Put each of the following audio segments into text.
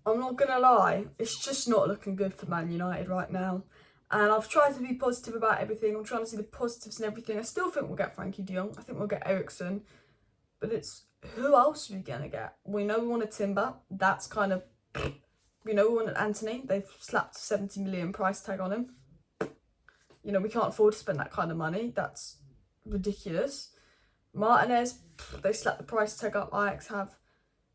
I'm not going to lie, it's just not looking good for Man United right now. And I've tried to be positive about everything. I'm trying to see the positives and everything. I still think we'll get FRENKIE de Jong. I think we'll get Eriksen. But it's, who else are we going to get? We know we want a Timber. That's kind of, we know we want an Antony. They've slapped a 70 million price tag on him. You know, we can't afford to spend that kind of money. That's ridiculous. Martinez, they slapped the price tag up. Ajax have.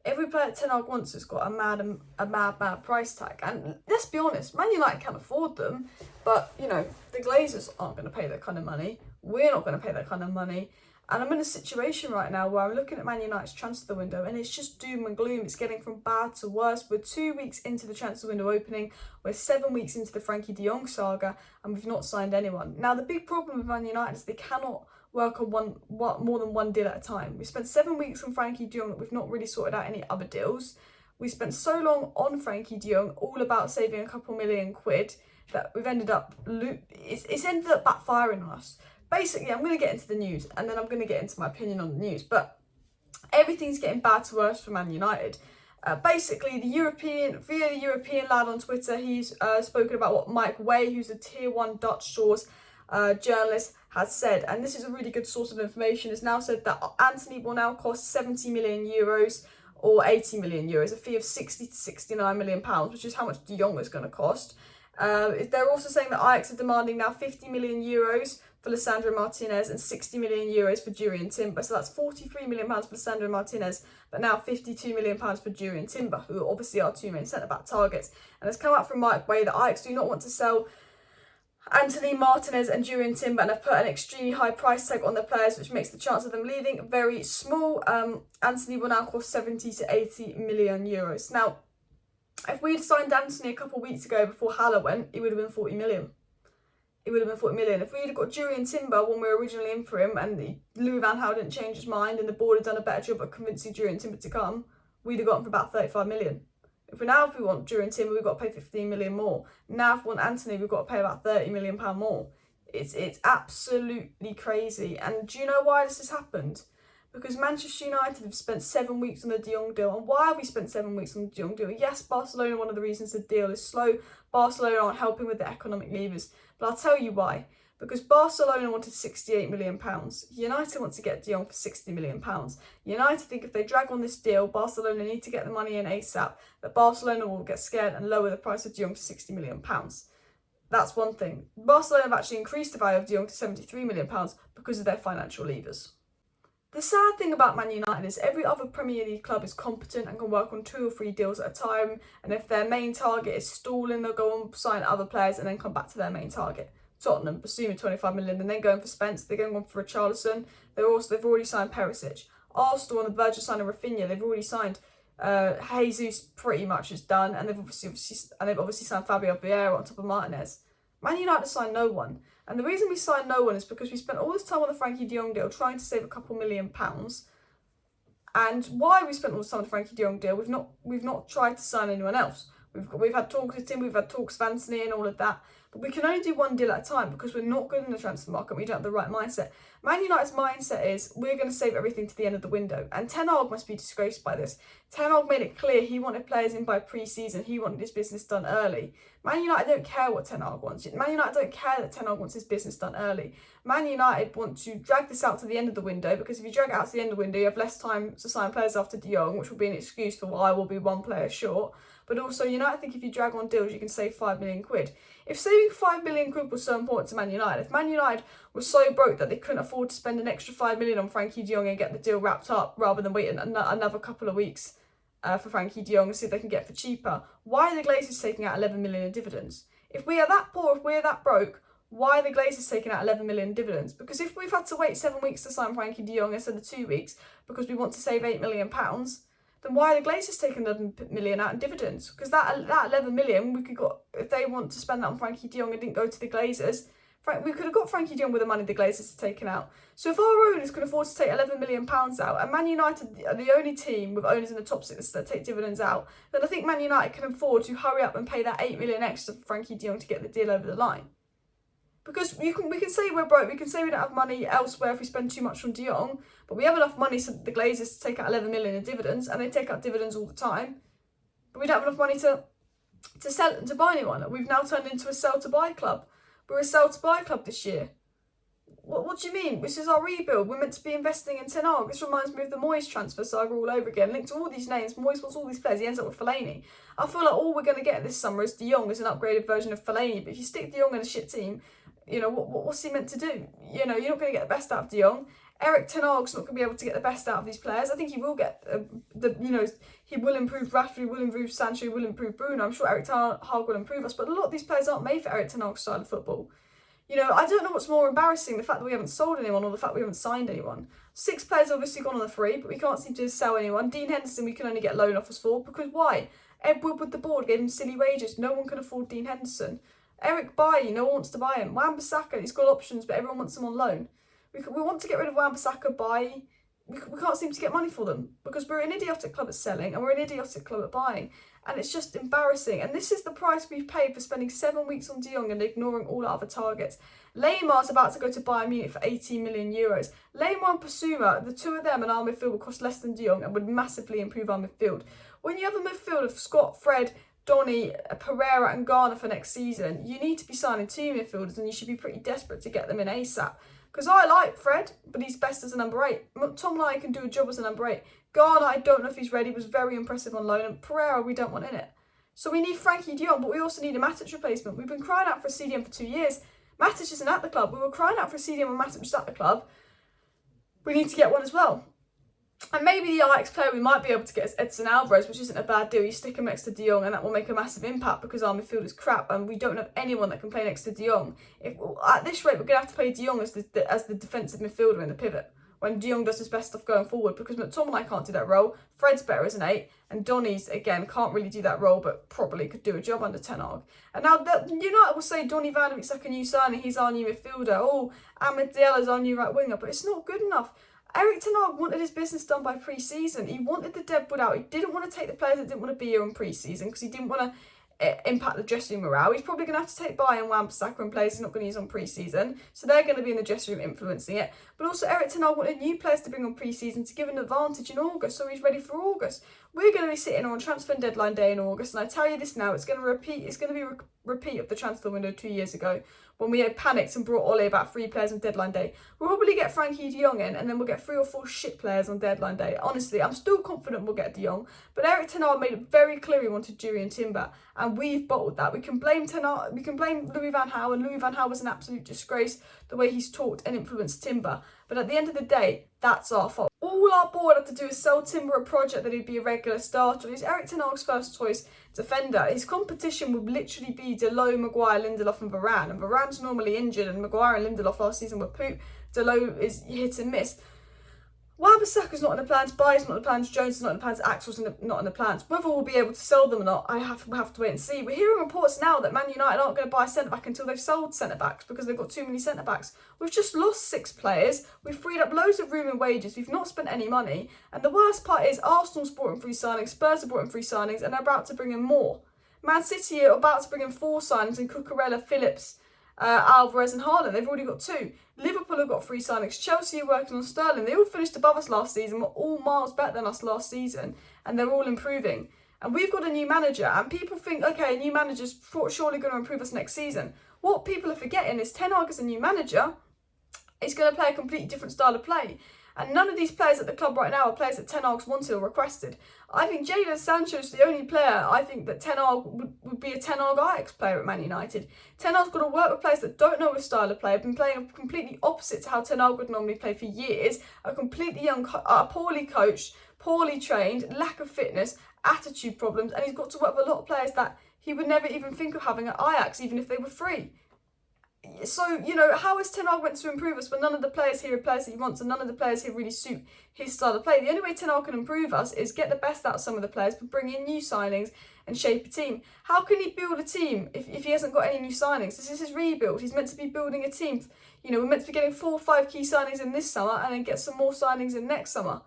Every player Ten Hag wants has got a mad price tag. And let's be honest, Man United can't afford them. But, you know, the Glazers aren't going to pay that kind of money. We're not going to pay that kind of money. And I'm in a situation right now where I'm looking at Man United's transfer window and it's just doom and gloom. It's getting from bad to worse. We're 2 weeks into the transfer window opening. We're 7 weeks into the FRENKIE de Jong saga and we've not signed anyone. Now, the big problem with Man United is they cannot work on more than one deal at a time. We spent 7 weeks on FRENKIE de Jong that we've not really sorted out any other deals. We spent so long on FRENKIE de Jong, all about saving a couple million quid, that we've ended up, it's ended up backfiring on us. Basically, I'm going to get into the news and then I'm going to get into my opinion on the news. But everything's getting bad to worse for Man United. Basically, via the European lad on Twitter, he's spoken about what Mike Way, who's a tier 1 Dutch source journalist, has said. And this is a really good source of information. It's now said that Antony will now cost 70 million euros or 80 million euros, a fee of 60 to 69 million pounds, which is how much de Jong is going to cost. They're also saying that Ajax are demanding now 50 million euros for Lisandro Martinez and 60 million euros for JURRIEN TIMBER. So that's 43 million pounds for Lisandro Martinez, but now 52 million pounds for JURRIEN TIMBER, who are obviously our two main centre-back targets. And it's come out from Mike Way that Ajax do not want to sell Antony, Martinez and JURRIEN TIMBER and have put an extremely high price tag on their players, which makes the chance of them leaving very small. Antony will now cost 70 to 80 million euros. Now, if we had signed Antony a couple of weeks ago before Haller went, it would have been 40 million. It would have been 40 million. If we had got JURRIEN TIMBER when we were originally in for him and Louis van Gaal didn't change his mind and the board had done a better job of convincing JURRIEN TIMBER to come, we'd have got him for about 35 million. If we want JURRIEN TIMBER, we've got to pay 15 million more. Now if we want Antony, we've got to pay about 30 million pound more. It's absolutely crazy. And do you know why this has happened? Because Manchester United have spent 7 weeks on the de Jong deal. And why have we spent 7 weeks on the de Jong deal? Yes, Barcelona, one of the reasons the deal is slow. Barcelona aren't helping with the economic levers. But I'll tell you why. Because Barcelona wanted 68 million pounds. United want to get de Jong for 60 million pounds. United think if they drag on this deal, Barcelona need to get the money in ASAP, that Barcelona will get scared and lower the price of de Jong to 60 million pounds. That's one thing. Barcelona have actually increased the value of de Jong to 73 million pounds because of their financial levers. The sad thing about Man United is every other Premier League club is competent and can work on 2 or 3 deals at a time, and if their main target is stalling, they'll go on sign other players and then come back to their main target. Tottenham, assuming 25 million, and then going for Spence, they're going on for Richarlison. They've already signed Perisic. Arsenal on the verge of signing Rafinha. They've already signed Jesus, pretty much is done, and they've obviously signed Fabio Vieira on top of Martinez. Man United signed no one. And the reason we signed no one is because we spent all this time on the FRENKIE de Jong deal trying to save a couple £1 million. And why we spent all this time on the FRENKIE de Jong deal, we've not tried to sign anyone else. We've had talks with him, we've had talks with Antony and all of that. But we can only do one deal at a time because we're not good in the transfer market. We don't have the right mindset. Man United's mindset is we're going to save everything to the end of the window. And Ten Hag must be disgraced by this. Ten Hag made it clear he wanted players in by pre-season. He wanted his business done early. Man United don't care what Ten Hag wants. Man United don't care that Ten Hag wants his business done early. Man United want to drag this out to the end of the window because if you drag it out to the end of the window, you have less time to sign players after de Jong, which will be an excuse for why we'll be 1 player short. But also, United think if you drag on deals, you can save 5 million quid. If saving 5 million quid was so important to Man United, if Man United was so broke that they couldn't afford to spend an extra 5 million on FRENKIE de Jong and get the deal wrapped up rather than wait another couple of weeks for FRENKIE de Jong and see if they can get for cheaper, why are the Glazers taking out 11 million in dividends? If we are that poor, if we're that broke, why are the Glazers taking out 11 million in dividends? Because if we've had to wait 7 weeks to sign FRENKIE de Jong instead of 2 weeks because we want to save £8 million, then why are the Glazers taking 11 million out in dividends? Because that 11 million, we could got, if they want to spend that on FRENKIE de Jong and didn't go to the Glazers, we could have got FRENKIE de Jong with the money the Glazers had taken out. So if our owners can afford to take £11 million out, and Man United are the only team with owners in the top 6 that take dividends out, then I think Man United can afford to hurry up and pay that 8 million extra for FRENKIE de Jong to get the deal over the line. Because we can say we're broke, we can say we don't have money elsewhere if we spend too much on de Jong, but we have enough money so the Glazers to take out 11 million in dividends, and they take out dividends all the time. but we don't have enough money to buy anyone. We've now turned into a sell to buy club. We're a sell to buy club this year. What do you mean? This is our rebuild. We're meant to be investing in Ten Hag. This reminds me of the Moyes transfer saga all over again. Linked to all these names. Moyes wants all these players. He ends up with Fellaini. I feel like all we're going to get this summer is De Jong as an upgraded version of Fellaini. But if you stick De Jong in a shit team, you know, what's he meant to do? You know, you're not going to get the best out of De Jong. Erik Ten Hag's not going to be able to get the best out of these players. I think he will get he will improve Rashford, will improve Sancho, will improve Bruno. I'm sure Erik Ten Hag will improve us, but a lot of these players aren't made for Erik Ten Hag's style of football. You know, I don't know what's more embarrassing, the fact that we haven't sold anyone or the fact we haven't signed anyone. 6 players obviously gone on the free, but we can't seem to sell anyone. Dean Henderson we can only get loan offers for, because why? Ed Woodward, the board, gave him silly wages. No one can afford Dean Henderson. Eric Bailly, no one wants to buy him. Wan-Bissaka, he's got options, but everyone wants him on loan. We want to get rid of Wan-Bissaka, Bailly. We can't seem to get money for them, because we're an idiotic club at selling and we're an idiotic club at buying. And it's just embarrassing. And this is the price we've paid for spending 7 weeks on De Jong and ignoring all our other targets. Laymar's about to go to Bayern Munich for 18 million euros. Lamar and Pasuma, the two of them and our midfield will cost less than De Jong and would massively improve our midfield. When you have a midfield of Scott, Fred, Donny, Pereira and Garner for next season, you need to be signing 2 midfielders and you should be pretty desperate to get them in ASAP. Because I like Fred, but he's best as a number 8. McTominay can do a job as a number 8. Garner, I don't know if he's ready, was very impressive on loan. And Pereira, we don't want in it. So we need Frenkie de Jong, but we also need a Matic replacement. We've been crying out for a CDM for 2 years. Matic isn't at the club. We were crying out for a CDM when Matic was at the club. We need to get one as well. And maybe the Ajax player we might be able to get is Edson Alvarez, which isn't a bad deal. You stick him next to De Jong and that will make a massive impact because our midfield is crap and we don't have anyone that can play next to De Jong. At this rate, we're going to have to play De Jong as the defensive midfielder in the pivot when De Jong does his best stuff going forward, because McTominay can't do that role. Fred's better as an 8 and Donny's, again, can't really do that role but probably could do a job under Ten Hag. And now United will say Donny van de Beek's like a new signing, he's our new midfielder. Oh, Ahmed Diallo's our new right winger, but it's not good enough. Erik Ten Hag wanted his business done by pre-season. He wanted the deadwood out. He didn't want to take the players that didn't want to be here in pre-season because he didn't want to impact the dressing room morale. He's probably going to have to take Bayern, Wan-Bissaka and players he's not going to use on pre-season. So they're going to be in the dressing room influencing it. But also Erik Ten Hag wanted new players to bring on pre-season to give an advantage in August, so he's ready for August. We're going to be sitting on transfer deadline day in August, and I tell you this now, it's going to be a repeat of the transfer window 2 years ago when we had panicked and brought Ole about 3 players on deadline day. We'll probably get Frenkie de Jong in, and then we'll get 3 or 4 shit players on deadline day. Honestly, I'm still confident we'll get de Jong, but Erik Ten Hag made it very clear he wanted Jurrien Timber, and we've bottled that. We can blame Ten Hag, we can blame Louis van Gaal, and Louis van Gaal was an absolute disgrace the way he's talked and influenced Timber. But at the end of the day, that's our fault. All our board had to do is sell Timber a project that he'd be a regular starter. He's Erik Ten Hag's first choice defender. His competition would literally be Delot, Maguire, Lindelof and Varane. And Varane's normally injured and Maguire and Lindelof last season were poop. Delot is hit and miss. Wan-Bissaka's not in the plans, Bailly's not in the plans, Jones is not in the plans, Axel's not in the plans. Whether we'll be able to sell them or not, we'll have to wait and see. We're hearing reports now that Man United aren't going to buy a centre-back until they've sold centre-backs because they've got too many centre-backs. We've just lost 6 players, we've freed up loads of room in wages, we've not spent any money, and the worst part is Arsenal's brought in 3 signings, Spurs have brought in 3 signings, and they're about to bring in more. Man City are about to bring in 4 signings in Cucurella, Phillips, Alvarez and Haaland. They've already got 2. Liverpool have got 3 signings. Chelsea are working on Sterling. They all finished above us last season, were all miles better than us last season, and they're all improving. And we've got a new manager, and people think, okay, a new manager's surely going to improve us next season. What people are forgetting is Ten Hag as a new manager is going to play a completely different style of play. And none of these players at the club right now are players that Ten Hag's wanted or requested. I think Jadon Sancho's the only player I think that Ten Hag would be a Ten Hag Ajax player at Man United. Ten Hag's got to work with players that don't know his style of play, have been playing completely opposite to how Ten Hag would normally play for years, are completely young, poorly coached, poorly trained, lack of fitness, attitude problems, and he's got to work with a lot of players that he would never even think of having at Ajax, even if they were free. So, you know, how is Ten Hag meant to improve us when none of the players here are players that he wants and none of the players here really suit his style of play? The only way Ten Hag can improve us is get the best out of some of the players, but bring in new signings and shape a team. How can he build a team if he hasn't got any new signings? This is his rebuild. He's meant to be building a team. You know, we're meant to be getting 4 or 5 key signings in this summer and then get some more signings in next summer.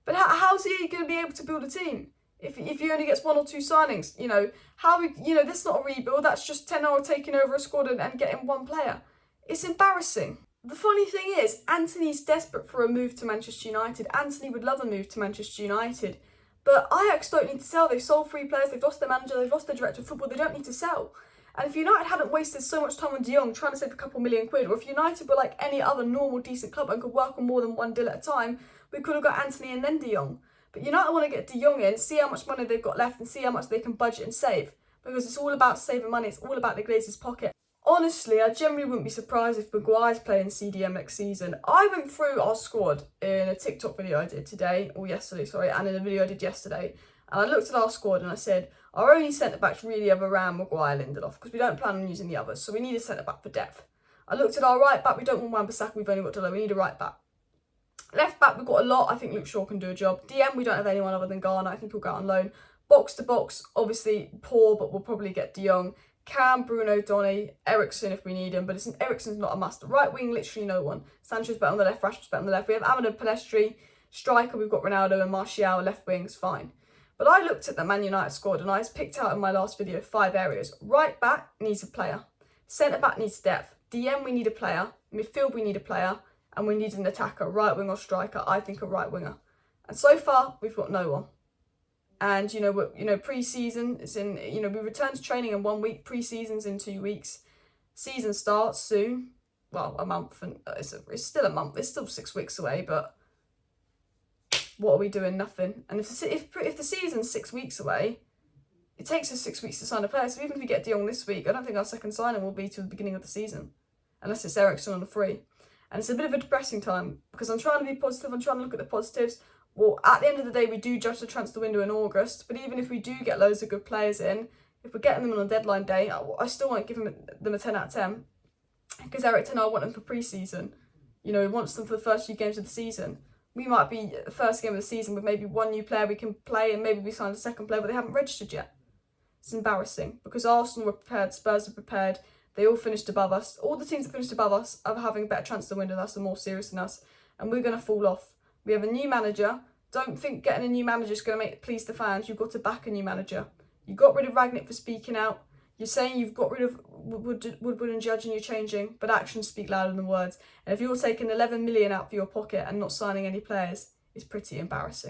But how's he going to be able to build a team if he only gets 1 or 2 signings? You know, that's not a rebuild. That's just Ten Hag taking over a squad and getting 1 player. It's embarrassing. The funny thing is, Antony's desperate for a move to Manchester United. Antony would love a move to Manchester United. But Ajax don't need to sell. They've sold 3 players, they've lost their manager, they've lost their director of football, they don't need to sell. And if United hadn't wasted so much time on De Jong trying to save a couple £1 million, or if United were like any other normal decent club and could work on more than one deal at a time, we could have got Antony and then De Jong. But United want to get De Jong in, see how much money they've got left and see how much they can budget and save. Because it's all about saving money, it's all about the Glazers' pocket. Honestly, I generally wouldn't be surprised if Maguire's playing CDM next season. I went through our squad in a TikTok video I did today, or yesterday, sorry, and in a video I did yesterday. And I looked at our squad and I said, our only centre-backs really are Varane, Maguire, Lindelof, because we don't plan on using the others, so we need a centre-back for depth. I looked at our right-back, we don't want Wan-Bissaka, we've only got Delo, we need a right-back. Left-back, we've got a lot, I think Luke Shaw can do a job. DM, we don't have anyone other than Ghana, I think he'll go out on loan. Box-to-box, obviously poor, but we'll probably get De Jong. Cam, Bruno, Donny, Eriksen if we need him, but Eriksen's not a must. Right wing, literally no one. Sancho's better on the left, Rashford's better on the left. We have Amado, Palestri, striker, we've got Ronaldo and Martial, left wing's fine. But I looked at the Man United squad and I picked out in my last video 5 areas. Right back needs a player. Centre back needs depth. DM we need a player. Midfield we need a player. And we need an attacker, right wing or striker. I think a right winger. And so far we've got no one. And pre-season is in. We return to training in 1 week. Pre-season's in 2 weeks. Season starts soon. Well, a month, and it's still a month. It's still 6 weeks away, but. What are we doing? Nothing. And if the season's 6 weeks away, it takes us 6 weeks to sign a player. So even if we get De Jong this week, I don't think our second signing will be to the beginning of the season, unless it's Eriksen on a free. And it's a bit of a depressing time because I'm trying to be positive. I'm trying to look at the positives. Well, at the end of the day, we do judge the transfer window in August. But even if we do get loads of good players in, if we're getting them on a deadline day, I still won't give them a 10 out of 10 because Erik Ten Hag want them for pre-season. He wants them for the first few games of the season. We might be the first game of the season with maybe 1 new player we can play and maybe we sign a second player, but they haven't registered yet. It's embarrassing because Arsenal were prepared, Spurs are prepared, they all finished above us. All the teams that finished above us are having a better transfer window than us and more serious than us, and we're going to fall off. We have a new manager. Don't think getting a new manager is going to please the fans. You've got to back a new manager. You got rid of Ragnick for speaking out. You're saying you've got rid of Woodward and Judge and you're changing, but actions speak louder than words. And if you're taking 11 million out of your pocket and not signing any players, it's pretty embarrassing.